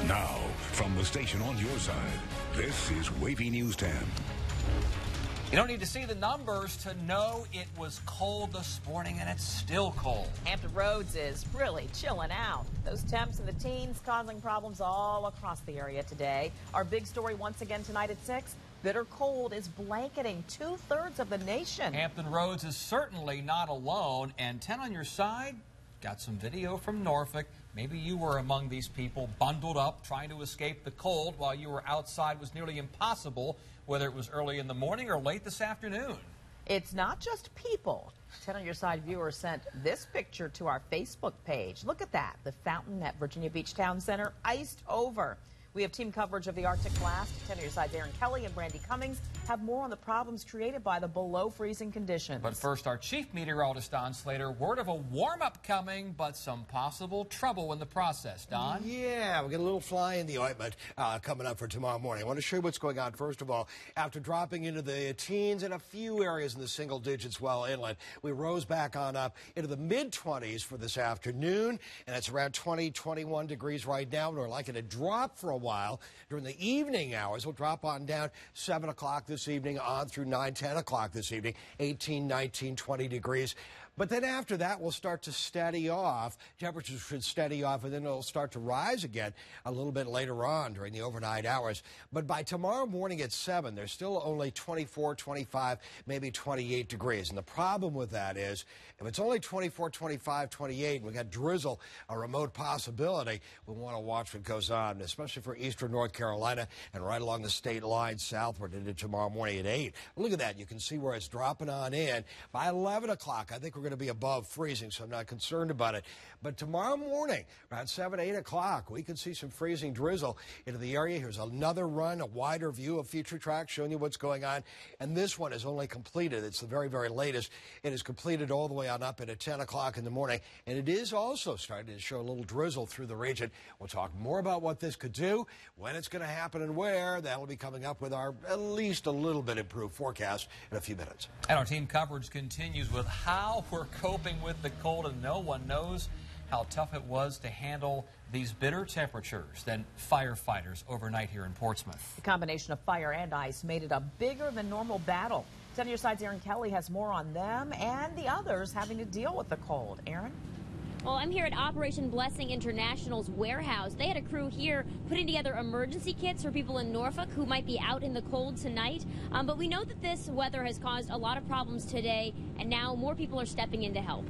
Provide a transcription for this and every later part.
Now, from the station on your side, this is Wavy News 10. You don't need to see the numbers to know it was cold this morning, and it's still cold. Hampton Roads is really chilling out. Those temps in the teens causing problems all across the area today. Our big story once again tonight at 6. Bitter cold is blanketing 2/3 of the nation. Hampton Roads is certainly not alone, and 10 on your side got some video from Norfolk. Maybe you were among these people bundled up trying to escape the cold while you were outside was nearly impossible, whether it was early in the morning or late this afternoon. It's not just people. 10 on your side viewers sent this picture to our Facebook page. Look at that. The fountain at Virginia Beach Town Center iced over. We have team coverage of the Arctic blast. 10 on your side's Aaron Kelly and Brandy Cummings have more on the problems created by the below freezing conditions. But first, our chief meteorologist, Don Slater, word of a warm-up coming, but some possible trouble in the process. Don? Yeah, we got a little fly in the ointment coming up for tomorrow morning. I want to show you what's going on. First of all, after dropping into the teens and a few areas in the single digits well inland, we rose back on up into the mid-20s for this afternoon, and it's around 20, 21 degrees right now. We're likely to drop for a while during the evening hours. We'll drop on down 7 o'clock this evening on through 9, 10 o'clock this evening, 18, 19, 20 degrees. But then after that, we'll start to steady off. Temperatures should steady off, and then it'll start to rise again a little bit later on during the overnight hours. But by tomorrow morning at 7, there's still only 24, 25, maybe 28 degrees. And the problem with that is, if it's only 24, 25, 28, and we got drizzle, a remote possibility, we want to watch what goes on, especially for eastern North Carolina and right along the state line southward into tomorrow morning at 8. Look at that. You can see where it's dropping on in. By 11 o'clock, I think we're going to be above freezing, so I'm not concerned about it. But tomorrow morning, around 7, 8 o'clock, we can see some freezing drizzle into the area. Here's another run, a wider view of future tracks showing you what's going on. And this one is only completed. It's the very, very latest. It is completed all the way on up into 10 o'clock in the morning. And it is also starting to show a little drizzle through the region. We'll talk more about what this could do, when it's going to happen, and where. That'll be coming up with our at least a little bit improved forecast in a few minutes. And our team coverage continues with how we're coping with the cold, and no one knows how tough it was to handle these bitter temperatures than firefighters overnight here in Portsmouth. The combination of fire and ice made it a bigger than normal battle. 10 on your side's Aaron Kelly has more on them and the others having to deal with the cold. Aaron? Well, I'm here at Operation Blessing International's warehouse. They had a crew here putting together emergency kits for people in Norfolk who might be out in the cold tonight. But we know that this weather has caused a lot of problems today, and now more people are stepping in to help.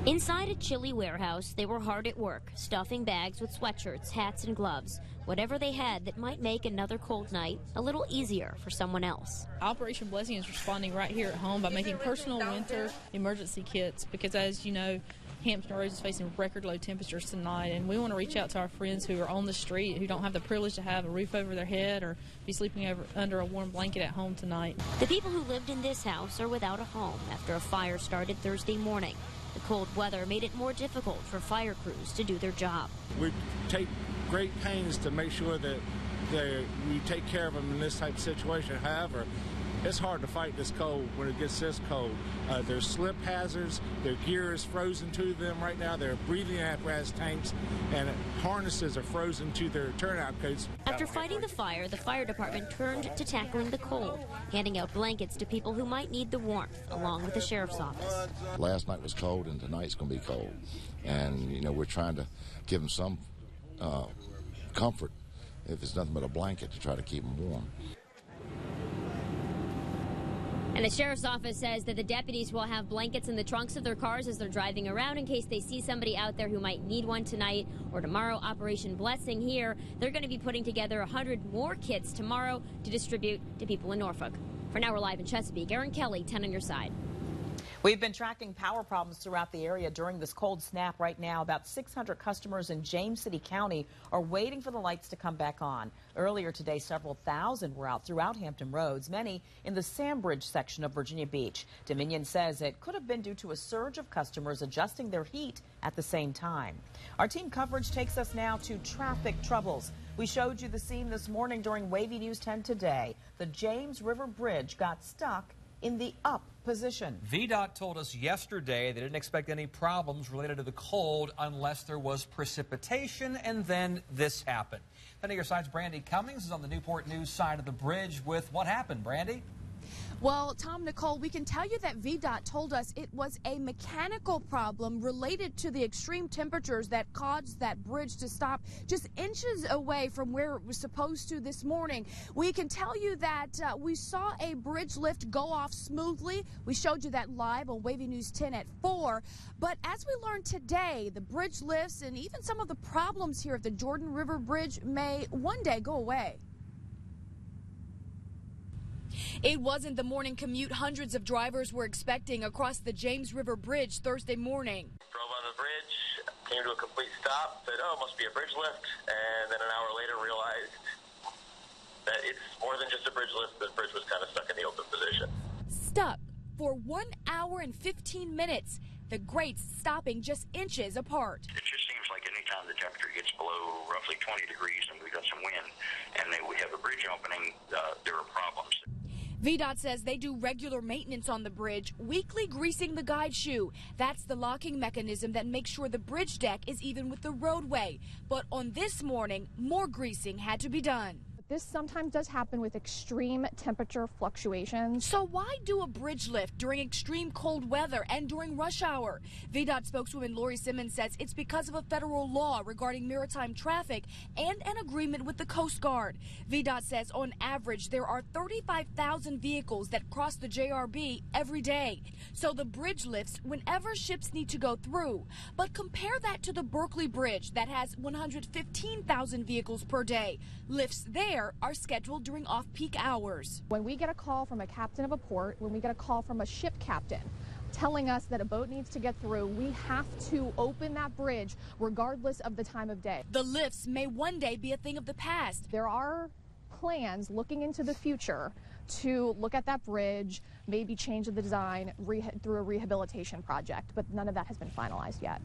Inside a chilly warehouse, they were hard at work, stuffing bags with sweatshirts, hats, and gloves. Whatever they had that might make another cold night a little easier for someone else. Operation Blessing is responding right here at home by making personal winter emergency kits because, as you know, Hampton Roads is facing record low temperatures tonight, and we want to reach out to our friends who are on the street, who don't have the privilege to have a roof over their head or be sleeping under a warm blanket at home tonight. The people who lived in this house are without a home after a fire started Thursday morning. The cold weather made it more difficult for fire crews to do their job. We take great pains to make sure that we take care of them in this type of situation. However, it's hard to fight this cold when it gets this cold. There's slip hazards, their gear is frozen to them right now, their breathing apparatus tanks and harnesses are frozen to their turnout coats. After fighting the fire department turned to tackling the cold, handing out blankets to people who might need the warmth, along with the sheriff's office. Last night was cold and tonight's going to be cold. And, you know, we're trying to give them some comfort, if it's nothing but a blanket, to try to keep them warm. And the sheriff's office says that the deputies will have blankets in the trunks of their cars as they're driving around in case they see somebody out there who might need one tonight or tomorrow. Operation Blessing here, they're going to be putting together 100 more kits tomorrow to distribute to people in Norfolk. For now, we're live in Chesapeake. Aaron Kelly, 10 on your side. We've been tracking power problems throughout the area during this cold snap. Right now, about 600 customers in James City County are waiting for the lights to come back on. Earlier today, several thousand were out throughout Hampton Roads, many in the Sandbridge section of Virginia Beach. Dominion says it could have been due to a surge of customers adjusting their heat at the same time. Our team coverage takes us now to traffic troubles. We showed you the scene this morning during Wavy News 10 today. The James River Bridge got stuck in the up position. VDOT told us yesterday they didn't expect any problems related to the cold unless there was precipitation, and then this happened. 10 on your side's Brandy Cummings is on the Newport News side of the bridge with what happened, Brandy? Well, Tom, Nicole, we can tell you that VDOT told us it was a mechanical problem related to the extreme temperatures that caused that bridge to stop just inches away from where it was supposed to this morning. We can tell you that we saw a bridge lift go off smoothly. We showed you that live on WAVY News 10 at 4. But as we learned today, the bridge lifts and even some of the problems here at the Jordan River Bridge may one day go away. It wasn't the morning commute hundreds of drivers were expecting across the James River Bridge Thursday morning. Drove on the bridge, came to a complete stop, said, oh, it must be a bridge lift, and then an hour later realized that it's more than just a bridge lift. The bridge was kind of stuck in the open position. Stuck for 1 hour and 15 minutes, the grates stopping just inches apart. It just seems like any time the temperature gets below roughly 20 degrees and we've got some wind and we have a bridge opening, there are problems. VDOT says they do regular maintenance on the bridge, weekly greasing the guide shoe. That's the locking mechanism that makes sure the bridge deck is even with the roadway. But on this morning, more greasing had to be done. This sometimes does happen with extreme temperature fluctuations. So why do a bridge lift during extreme cold weather and during rush hour? VDOT spokeswoman Lori Simmons says it's because of a federal law regarding maritime traffic and an agreement with the Coast Guard. VDOT says on average there are 35,000 vehicles that cross the JRB every day. So the bridge lifts whenever ships need to go through. But compare that to the Berkeley Bridge that has 115,000 vehicles per day. Lifts there are scheduled during off-peak hours. When we get a call from a captain of a port, when we get a call from a ship captain telling us that a boat needs to get through, we have to open that bridge regardless of the time of day. The lifts may one day be a thing of the past. There are plans looking into the future to look at that bridge, maybe change the design through a rehabilitation project, but none of that has been finalized yet.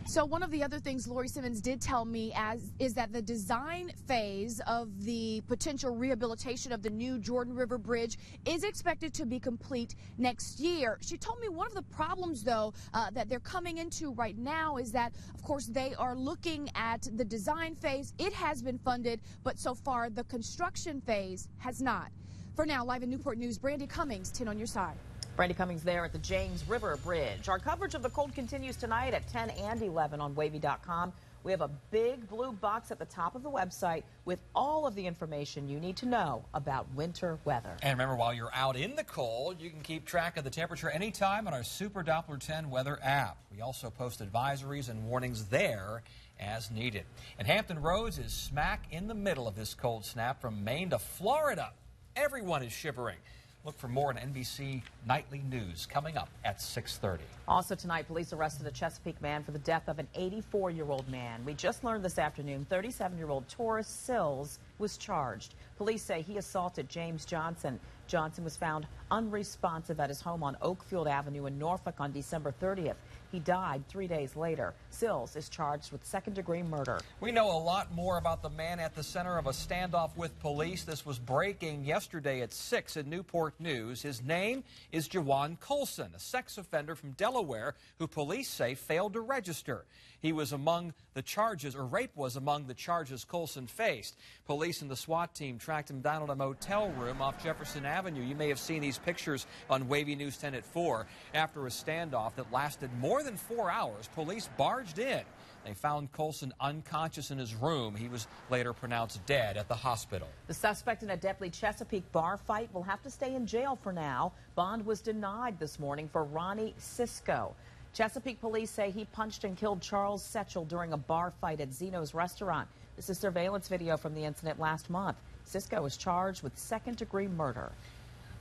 So one of the other things Lori Simmons did tell me is that the design phase of the potential rehabilitation of the new Jordan River Bridge is expected to be complete next year. She told me one of the problems, though, that they're coming into right now is that, of course, they are looking at the design phase. It has been funded, but so far the construction phase has not. For now, live in Newport News, Brandy Cummings, 10 on your side. Brandy Cummings there at the James River Bridge. Our coverage of the cold continues tonight at 10 and 11 on WAVY.com. We have a big blue box at the top of the website with all of the information you need to know about winter weather. And remember, while you're out in the cold, you can keep track of the temperature anytime on our Super Doppler 10 weather app. We also post advisories and warnings there as needed. And Hampton Roads is smack in the middle of this cold snap from Maine to Florida. Everyone is shivering. Look for more on NBC Nightly News coming up at 6:30. Also tonight, police arrested a Chesapeake man for the death of an 84-year-old man. We just learned this afternoon 37-year-old Taurus Sills was charged. Police say he assaulted James Johnson. Johnson was found unresponsive at his home on Oakfield Avenue in Norfolk on December 30th. He died 3 days later. Sills is charged with second-degree murder. We know a lot more about the man at the center of a standoff with police. This was breaking yesterday at 6 in Newport News. His name is Jawan Colson, a sex offender from Delaware who police say failed to register. He was among the charges, or rape was among the charges Colson faced. Police and the SWAT team tracked him down at a motel room off Jefferson Avenue. You may have seen these pictures on WAVY News 10 at 4. After a standoff that lasted more than 4 hours, police barged in. They found Colson unconscious in his room. He was later pronounced dead at the hospital. The suspect in a deadly Chesapeake bar fight will have to stay in jail for now. Bond was denied this morning for Ronnie Cisco. Chesapeake police say he punched and killed Charles Setchell during a bar fight at Zeno's restaurant. This is surveillance video from the incident last month. Cisco was charged with second-degree murder.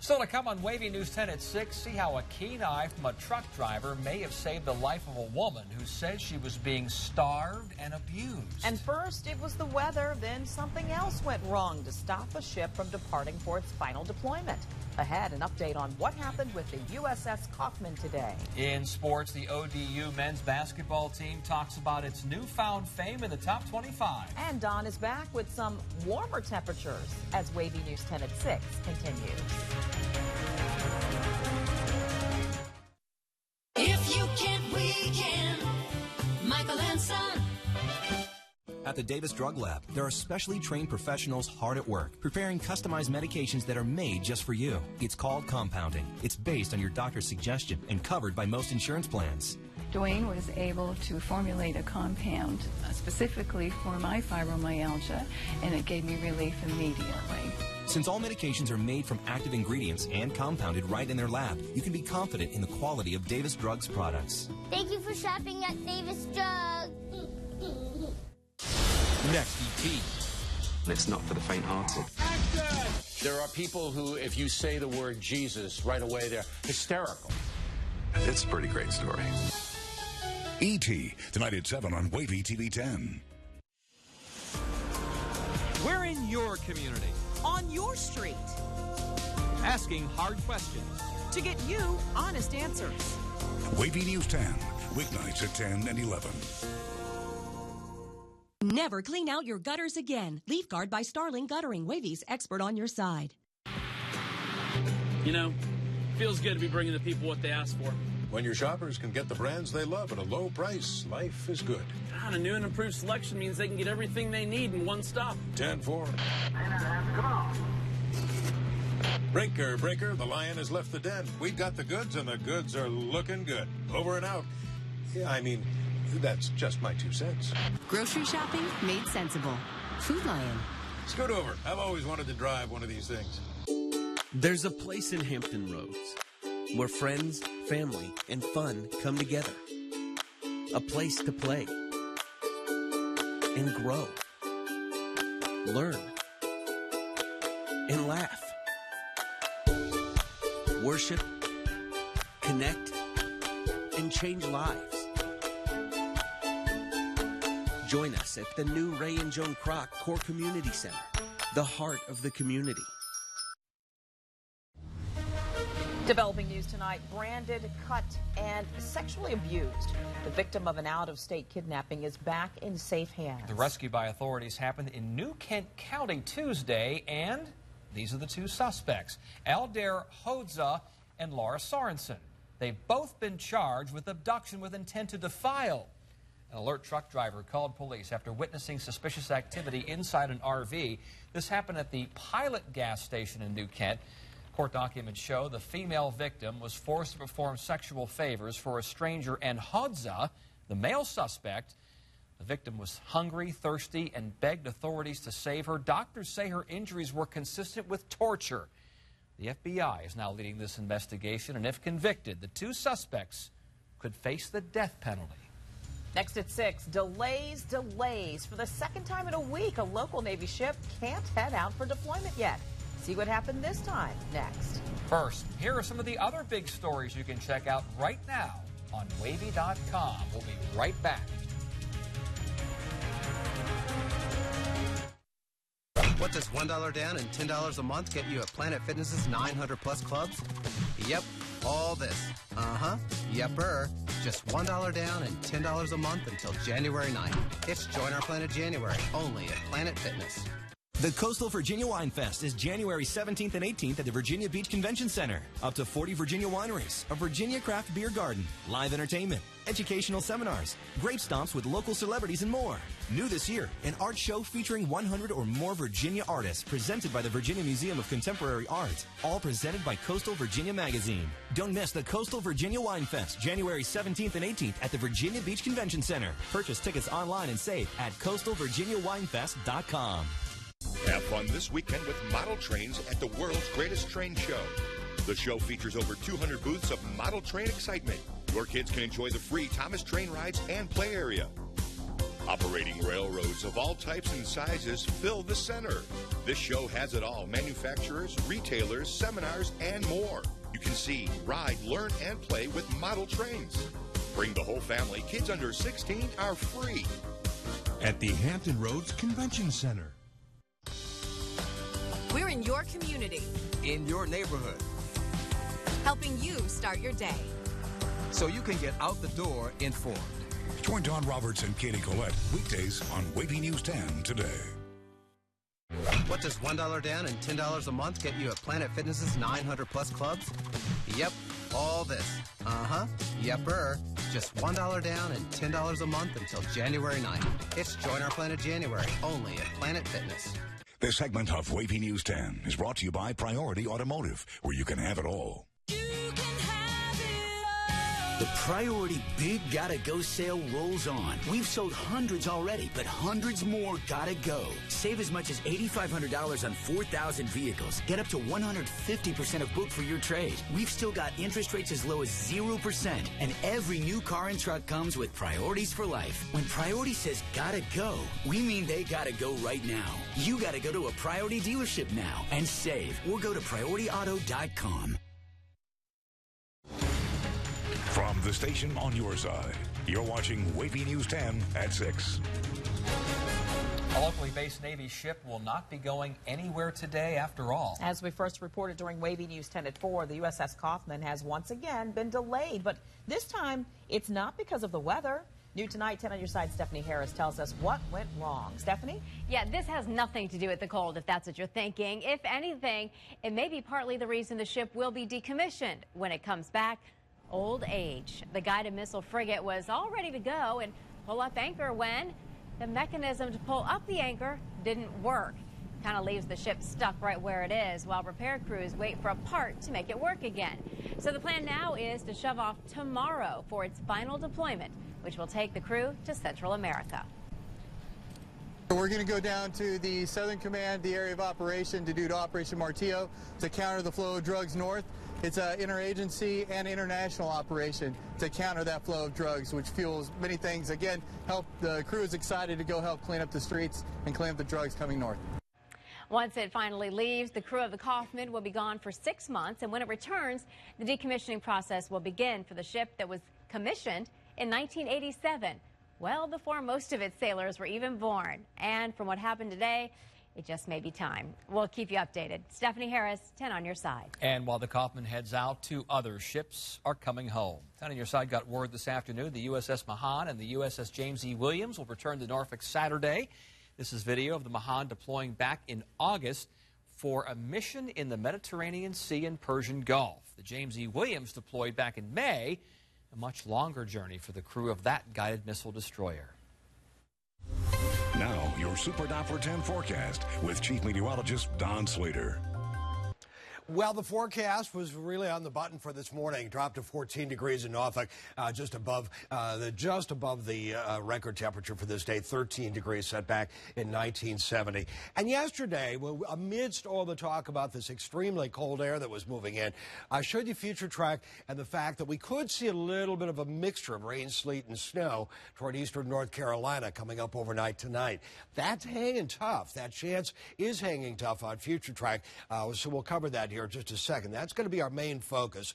Still to come on WAVY News 10 at 6, see how a keen eye from a truck driver may have saved the life of a woman who said she was being starved and abused. And first, it was the weather, then something else went wrong to stop a ship from departing for its final deployment. Ahead, an update on what happened with the USS Kaufman today. In sports, the ODU men's basketball team talks about its newfound fame in the top 25. And Don is back with some warmer temperatures as Wavy News 10 at 6 continues. If you can't, we can. Michael and Son. At the Davis Drug Lab, there are specially trained professionals hard at work, preparing customized medications that are made just for you. It's called compounding. It's based on your doctor's suggestion and covered by most insurance plans. Dwayne was able to formulate a compound specifically for my fibromyalgia, and it gave me relief immediately. Since all medications are made from active ingredients and compounded right in their lab, you can be confident in the quality of Davis Drugs products. Thank you for shopping at Davis Drugs. Next, E.T. It's not for the faint-hearted. There are people who, if you say the word Jesus, right away they're hysterical. It's a pretty great story. E.T. tonight at 7 on WAVY-TV 10. We're in your community. On your street. Asking hard questions. To get you honest answers. WAVY News 10, weeknights at 10 and 11. Never clean out your gutters again. Leaf Guard by Starling Guttering, Wavy's expert on your side. You know, feels good to be bringing the people what they ask for. When your shoppers can get the brands they love at a low price, life is good. God, a new and improved selection means they can get everything they need in one stop. 10-4. Come on. Breaker, the lion has left the den. We've got the goods, and the goods are looking good. Over and out. Yeah, I mean, that's just my 2 cents. Grocery shopping made sensible. Food Lion. Scoot over. I've always wanted to drive one of these things. There's a place in Hampton Roads where friends, family, and fun come together. A place to play and grow, learn, and laugh. Worship, connect, and change lives. Join us at the new Ray and Joan Kroc Core Community Center, the heart of the community. Developing news tonight, branded, cut, and sexually abused. The victim of an out-of-state kidnapping is back in safe hands. The rescue by authorities happened in New Kent County Tuesday, and these are the 2 suspects, Aldair Hodza and Laura Sorensen. They've both been charged with abduction with intent to defile. An alert truck driver called police after witnessing suspicious activity inside an RV. This happened at the Pilot gas station in New Kent. Court documents show the female victim was forced to perform sexual favors for a stranger, and Hodza, the male suspect, the victim was hungry, thirsty, and begged authorities to save her. Doctors say her injuries were consistent with torture. The FBI is now leading this investigation, and if convicted, the 2 suspects could face the death penalty. Next at 6, delays. For the second time in a week, a local Navy ship can't head out for deployment yet. See what happened this time next. First, here are some of the other big stories you can check out right now on WAVY.com. We'll be right back. What does $1 down and $10 a month get you at Planet Fitness's 900+ clubs? Yep, all this. Yepper. Just $1 down and $10 a month until January 9th. It's Join Our Planet January, only at Planet Fitness. The Coastal Virginia Wine Fest is January 17th and 18th at the Virginia Beach Convention Center. Up to 40 Virginia wineries, a Virginia craft beer garden, live entertainment, educational seminars, grape stomps with local celebrities, and more. New this year, an art show featuring 100 or more Virginia artists presented by the Virginia Museum of Contemporary Art, all presented by Coastal Virginia Magazine. Don't miss the Coastal Virginia Wine Fest, January 17th and 18th at the Virginia Beach Convention Center. Purchase tickets online and save at coastalvirginiawinefest.com. Have fun this weekend with model trains at the world's greatest train show. The show features over 200 booths of model train excitement. Your kids can enjoy the free Thomas train rides and play area. Operating railroads of all types and sizes fill the center. This show has it all: manufacturers, retailers, seminars, and more. You can see, ride, learn, and play with model trains. Bring the whole family. Kids under 16 are free. At the Hampton Roads Convention Center. We're in your community, in your neighborhood, helping you start your day, so you can get out the door informed. Join Don Roberts and Katie Collette weekdays on WAVY News 10 today. What does $1 down and $10 a month get you at Planet Fitness's 900 plus clubs? Yep, all this. Yepper. Just $1 down and $10 a month until January 9th. It's Join Our Planet January, only at Planet Fitness. This segment of WAVY News 10 is brought to you by Priority Automotive, where you can have it all. The Priority Big Gotta Go sale rolls on. We've sold hundreds already, but hundreds more gotta go. Save as much as $8,500 on 4,000 vehicles. Get up to 150% of book for your trade. We've still got interest rates as low as 0%, and every new car and truck comes with Priorities for Life. When Priority says gotta go, we mean they gotta go right now. You gotta go to a Priority dealership now and save, or go to PriorityAuto.com. From the station on your side, you're watching WAVY News 10 at 6. A locally based Navy ship will not be going anywhere today after all. As we first reported during WAVY News 10 at 4, the USS Kaufman has once again been delayed, but this time it's not because of the weather. New tonight, 10 on your side, Stephanie Harris tells us what went wrong. Stephanie? Yeah, this has nothing to do with the cold, if that's what you're thinking. If anything, it may be partly the reason the ship will be decommissioned when it comes back. Old age. The guided missile frigate was all ready to go and pull up anchor when the mechanism to pull up the anchor didn't work. Kind of leaves the ship stuck right where it is while repair crews wait for a part to make it work again. So the plan now is to shove off tomorrow for its final deployment, which will take the crew to Central America. We're going to go down to the Southern Command, the area of operation, to do Operation Martillo to counter the flow of drugs north. It's an interagency and international operation to counter that flow of drugs, which fuels many things. Again, the crew is excited to go help clean up the streets and clean up the drugs coming north. Once it finally leaves, the crew of the Kaufman will be gone for 6 months, and when it returns, the decommissioning process will begin for the ship that was commissioned in 1987, well before most of its sailors were even born. And from what happened today, it just may be time. We'll keep you updated. Stephanie Harris, 10 on your side. And while the Kaufman heads out, 2 other ships are coming home. 10 on your side got word this afternoon the USS Mahan and the USS James E. Williams will return to Norfolk Saturday. This is video of the Mahan deploying back in August for a mission in the Mediterranean Sea and Persian Gulf. The James E. Williams deployed back in May, a much longer journey for the crew of that guided missile destroyer. Now, your Super Doppler 10 forecast with Chief Meteorologist Don Slater. Well, the forecast was really on the button for this morning. Dropped to 14 degrees in Norfolk, just above the record temperature for this day. 13 degrees set back in 1970. And yesterday, amidst all the talk about this extremely cold air that was moving in, I showed you future track and the fact that we could see a little bit of a mixture of rain, sleet, and snow toward eastern North Carolina coming up overnight tonight. That's hanging tough. That chance is hanging tough on future track. So we'll cover that here in just a second. That's going to be our main focus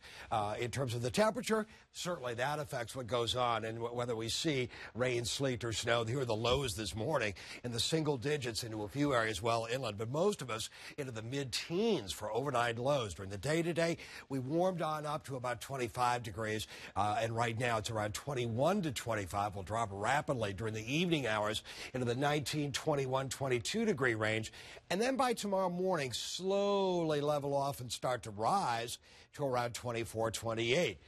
in terms of the temperature. Certainly that affects what goes on and whether we see rain, sleet, or snow. Here are the lows this morning in the single digits into a few areas well inland, but most of us into the mid-teens for overnight lows. During the day today, we warmed on up to about 25 degrees, and right now it's around 21 to 25. We'll drop rapidly during the evening hours into the 19, 21, 22 degree range, and then by tomorrow morning slowly level off and start to rise to around 24, 28.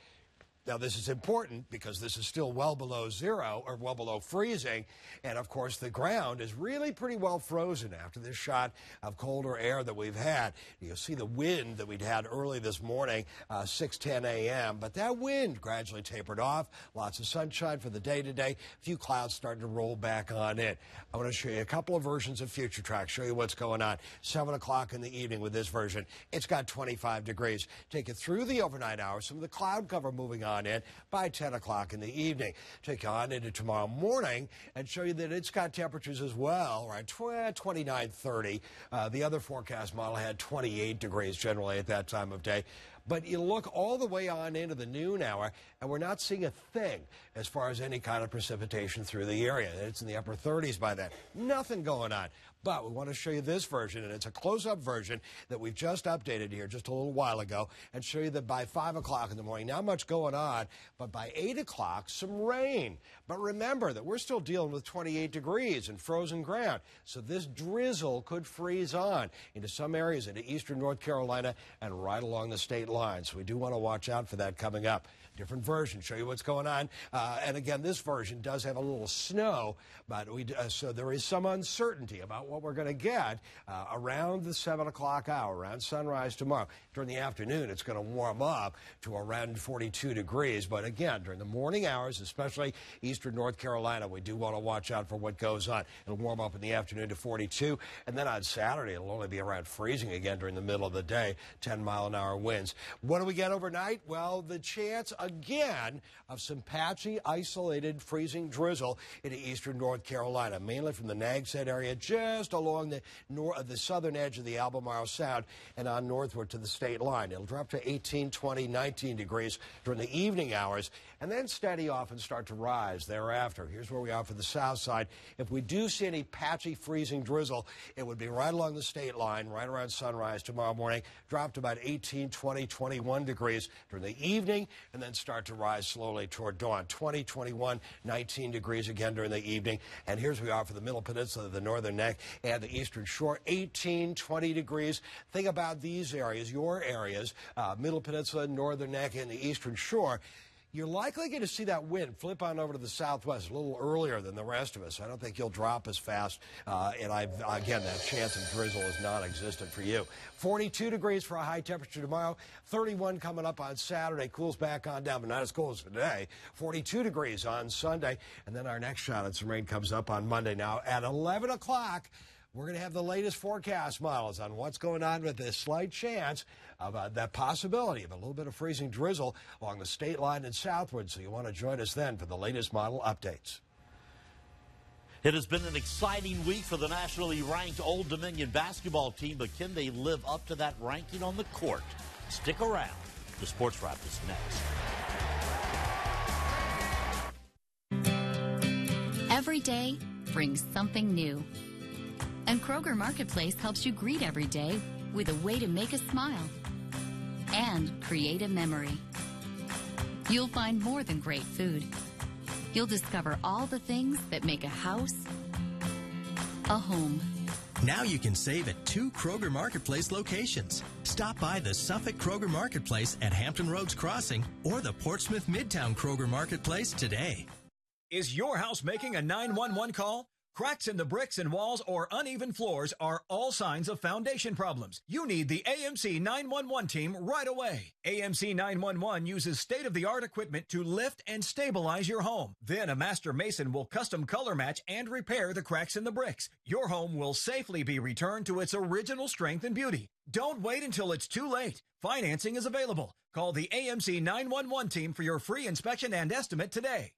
Now, this is important because this is still well below zero or well below freezing. And, of course, the ground is really pretty well frozen after this shot of colder air that we've had. You'll see the wind that we'd had early this morning, 6:10 a.m. But that wind gradually tapered off. Lots of sunshine for the day today. A few clouds starting to roll back on in. I want to show you a couple of versions of Future Track, show you what's going on. 7 o'clock in the evening with this version. It's got 25 degrees. Take it through the overnight hours. Some of the cloud cover moving on in by 10 o'clock in the evening. Take you on into tomorrow morning and show you that it's got temperatures as well, right? 29, 30. The other forecast model had 28 degrees generally at that time of day. But you look all the way on into the noon hour, and we're not seeing a thing as far as any kind of precipitation through the area. It's in the upper 30s by then. Nothing going on. But we want to show you this version, and it's a close-up version that we've just updated here just a little while ago, and show you that by 5 o'clock in the morning, not much going on, but by 8 o'clock, some rain. But remember that we're still dealing with 28 degrees and frozen ground, so this drizzle could freeze on into some areas into eastern North Carolina and right along the state line. So we do want to watch out for that coming up. Different version, show you what's going on. And again, this version does have a little snow, but so there is some uncertainty about what we're going to get around the 7 o'clock hour, around sunrise tomorrow. During the afternoon, it's going to warm up to around 42 degrees. But again, during the morning hours, especially eastern North Carolina, we do want to watch out for what goes on. It'll warm up in the afternoon to 42, and then on Saturday, it'll only be around freezing again during the middle of the day, 10-mile-an-hour winds. What do we get overnight? Well, the chance again of some patchy, isolated freezing drizzle into eastern North Carolina, mainly from the Nags Head area, just along the southern edge of the Albemarle Sound and on northward to the state line. It'll drop to 18, 20, 19 degrees during the evening hours, and then steady off and start to rise thereafter. Here's where we are for the south side. If we do see any patchy freezing drizzle, it would be right along the state line, right around sunrise tomorrow morning, drop to about 18, 20, 21 degrees during the evening, and then start to rise slowly toward dawn. 20, 21, 19 degrees again during the evening. And here's where we are for the Middle Peninsula, the Northern Neck, and the Eastern Shore, 18, 20 degrees. Think about these areas, your areas, Middle Peninsula, Northern Neck, and the Eastern Shore. You're likely going to see that wind flip on over to the southwest a little earlier than the rest of us. I don't think you'll drop as fast. Again, that chance of drizzle is non-existent for you. 42 degrees for a high temperature tomorrow. 31 coming up on Saturday. Cools back on down, but not as cool as today. 42 degrees on Sunday. And then our next shot at some rain comes up on Monday. Now, at 11 o'clock, we're going to have the latest forecast models on what's going on with this slight chance of that possibility of a little bit of freezing drizzle along the state line and southward. So you want to join us then for the latest model updates. It has been an exciting week for the nationally ranked Old Dominion basketball team, but can they live up to that ranking on the court? Stick around. The Sports Wrap is next. Every day brings something new. And Kroger Marketplace helps you greet every day with a way to make a smile and create a memory. You'll find more than great food. You'll discover all the things that make a house a home. Now you can save at 2 Kroger Marketplace locations. Stop by the Suffolk Kroger Marketplace at Hampton Roads Crossing or the Portsmouth Midtown Kroger Marketplace today. Is your house making a 911 call? Cracks in the bricks and walls or uneven floors are all signs of foundation problems. You need the AMC 911 team right away. AMC 911 uses state-of-the-art equipment to lift and stabilize your home. Then a master mason will custom color match and repair the cracks in the bricks. Your home will safely be returned to its original strength and beauty. Don't wait until it's too late. Financing is available. Call the AMC 911 team for your free inspection and estimate today.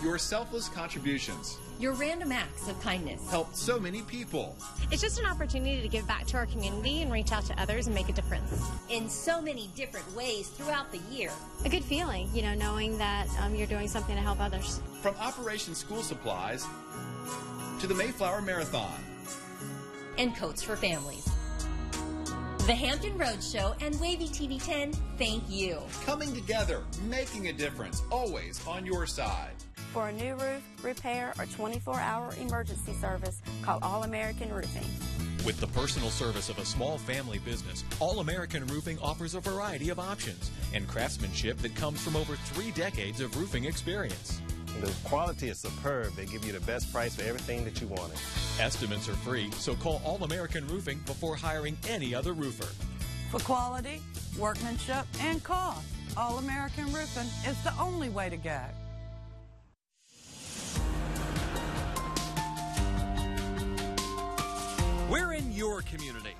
Your selfless contributions, your random acts of kindness helped so many people. It's just an opportunity to give back to our community and reach out to others and make a difference. In so many different ways throughout the year. A good feeling, knowing that you're doing something to help others. From Operation School Supplies to the Mayflower Marathon. And Coats for Families. The Hampton Roads Show and WAVY-TV 10, thank you. Coming together, making a difference, always on your side. For a new roof, repair, or 24-hour emergency service, call All American Roofing. With the personal service of a small family business, All American Roofing offers a variety of options and craftsmanship that comes from over 3 decades of roofing experience. The quality is superb. They give you the best price for everything that you wanted. Estimates are free, so call All American Roofing before hiring any other roofer. For quality, workmanship, and cost, All American Roofing is the only way to go. We're in your community.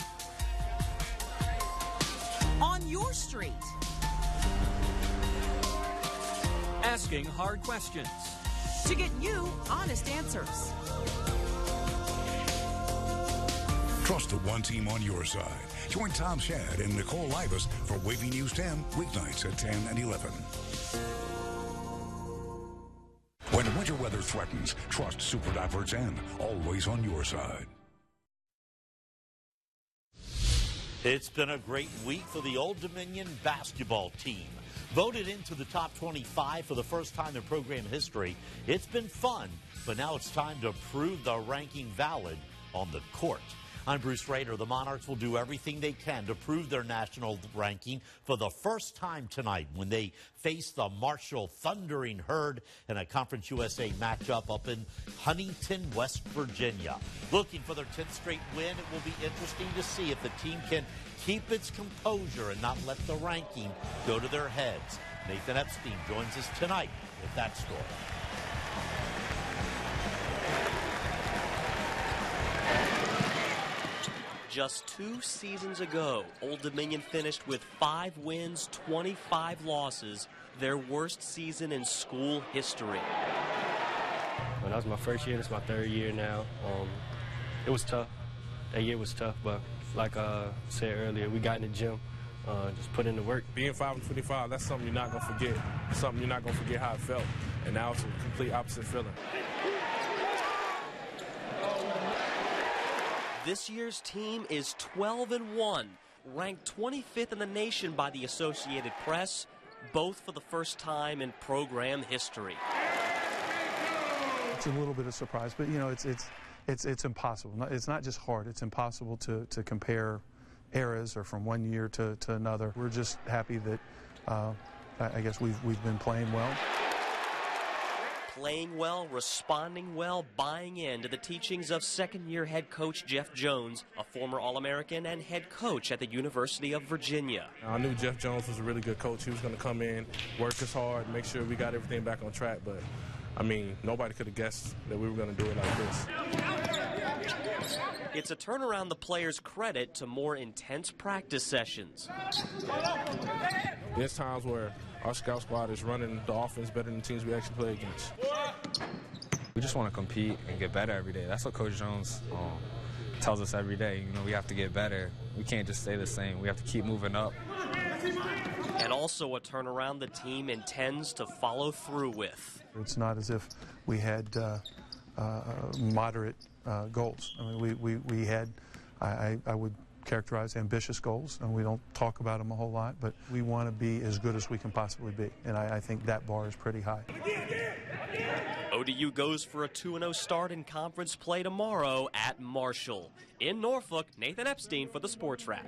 On your street. Asking hard questions. To get you honest answers. Trust the one team on your side. Join Tom Shad and Nicole Livas for Wavy News 10, weeknights at 10 and 11. When winter weather threatens, trust Super Diverts N, always on your side. It's been a great week for the Old Dominion basketball team. Voted into the top 25 for the first time in program history. It's been fun, but now it's time to prove the ranking valid on the court. I'm Bruce Rader. The Monarchs will do everything they can to prove their national ranking for the first time tonight when they face the Marshall Thundering Herd in a Conference USA matchup up in Huntington, West Virginia. Looking for their 10th straight win, it will be interesting to see if the team can keep its composure and not let the ranking go to their heads. Nathan Epstein joins us tonight with that story. Just 2 seasons ago, Old Dominion finished with 5 wins, 25 losses, their worst season in school history. Well, that was my first year. This is my 3rd year now. It was tough. That year was tough, but like I said earlier, we got in the gym, just put in the work. Being 5-25, that's something you're not going to forget. Something you're not going to forget how it felt. And now it's a complete opposite feeling. This year's team is 12-1, ranked 25th in the nation by the Associated Press, both for the first time in program history. It's a little bit of surprise, but you know, it's impossible. It's not just hard; it's impossible to compare eras or from one year to another. We're just happy that I guess we've been playing well. Playing well, responding well, buying into the teachings of second-year head coach Jeff Jones, a former All-American and head coach at the University of Virginia. I knew Jeff Jones was a really good coach. He was going to come in, work us hard, make sure we got everything back on track. But, I mean, nobody could have guessed that we were going to do it like this. It's a turnaround the players' credit to more intense practice sessions. There's times where our scout squad is running the offense better than the teams we actually play against. We just want to compete and get better every day. That's what Coach Jones tells us every day. You know, we have to get better. We can't just stay the same. We have to keep moving up. And also a turnaround the team intends to follow through with. It's not as if we had moderate goals. I mean, we had, I would characterize ambitious goals, and we don't talk about them a whole lot, but we want to be as good as we can possibly be, and I think that bar is pretty high. ODU goes for a 2-0 start in conference play tomorrow at Marshall. In Norfolk, Nathan Epstein for the Sports Wrap.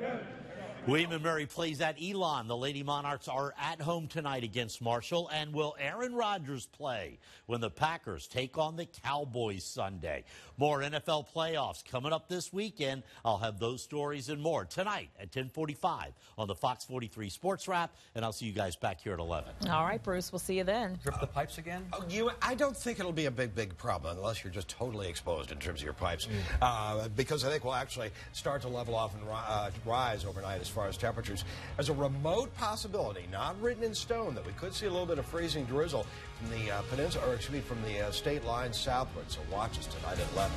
William & Mary plays at Elon. The Lady Monarchs are at home tonight against Marshall. And will Aaron Rodgers play when the Packers take on the Cowboys Sunday? More NFL playoffs coming up this weekend. I'll have those stories and more tonight at 10:45 on the Fox 43 Sports Wrap. And I'll see you guys back here at 11. All right, Bruce, we'll see you then. Drip the pipes again? I don't think it'll be a big problem unless you're just totally exposed in terms of your pipes. Because I think we'll actually start to level off and rise overnight as far as temperatures. There's a remote possibility, not written in stone, that we could see a little bit of freezing drizzle from the peninsula, or excuse me, from the state line southward. So watch us tonight at 11.